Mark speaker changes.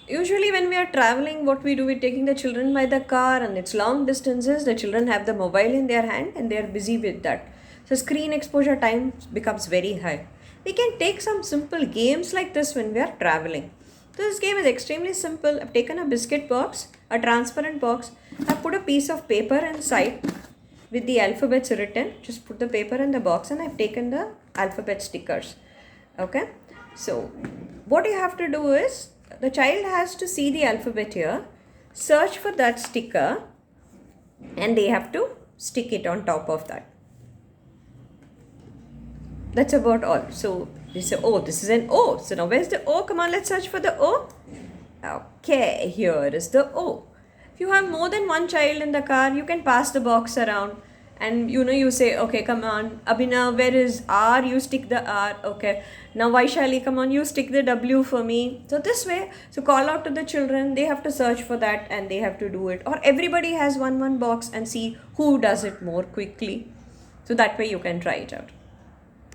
Speaker 1: Usually when we are traveling, what we do, we're taking the children by the car and it's long distances. The children have the mobile in their hand and they are busy with that. So screen exposure time becomes very high. We can take some simple games like this when we are traveling. So this game is extremely simple. I've taken a biscuit box, a transparent box. I've put a piece of paper inside with the alphabets written. Just put the paper in the box and I've taken the alphabet stickers. Okay. So what you have to do is, the child has to see the alphabet here, search for that sticker, and they have to stick it on top of that. That's about all. So this is O. This is an O. So now where's the O? Come on, let's search for the O. Okay, here is the O. If you have more than one child in the car, you can pass the box around. And you say, okay, come on, Abhinav, where is R? You stick the R. Okay. Now Vaishali, come on, you stick the W for me. So this way, so call out to the children, they have to search for that and they have to do it. Or everybody has one box and see who does it more quickly. So that way you can try it out.